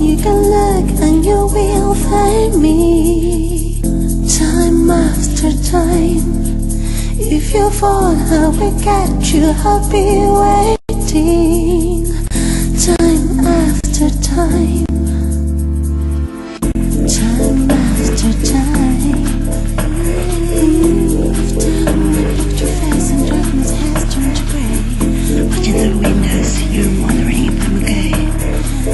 You can look and you will find me. Time after time, if you fall, I will catch you. I'll be waiting. Time after time, time after time. Time looked your face and darkness has turned to grey. Watching through windows, you're wondering if I'm okay.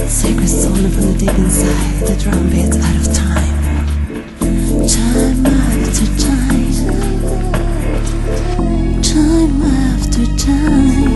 Sacred soul from the deep inside, the drum beats out of time. Time after time, time after time.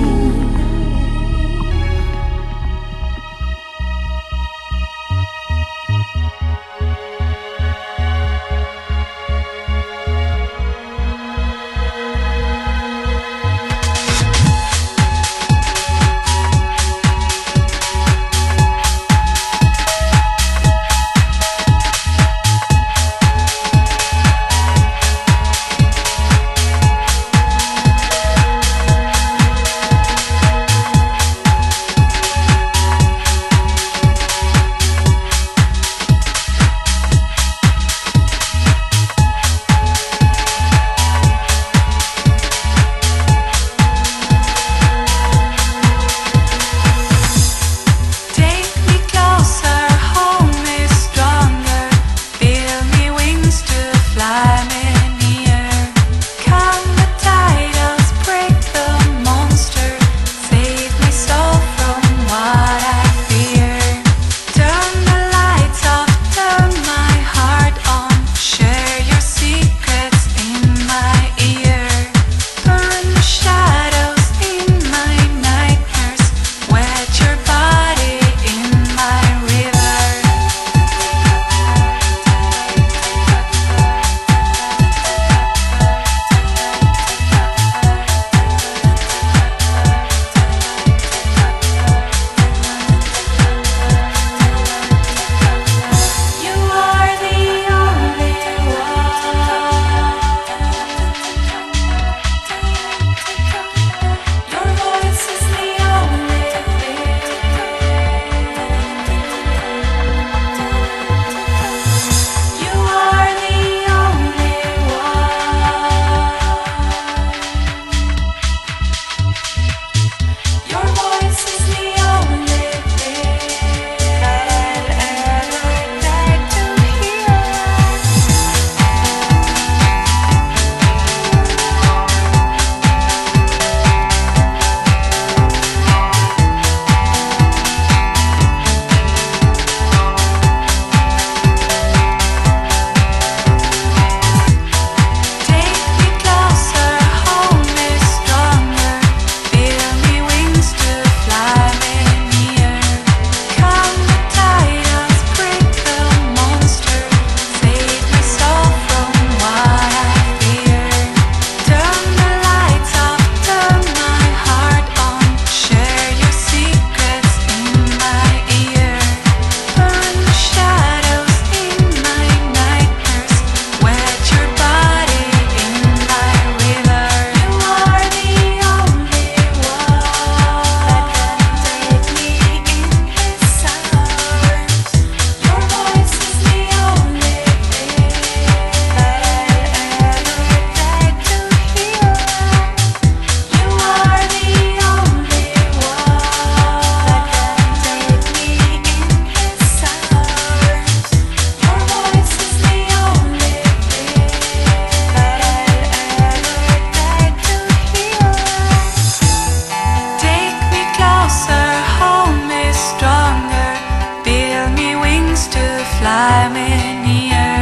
fly me near.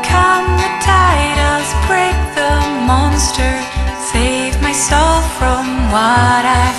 Come the titles, break the monster, save my soul from what I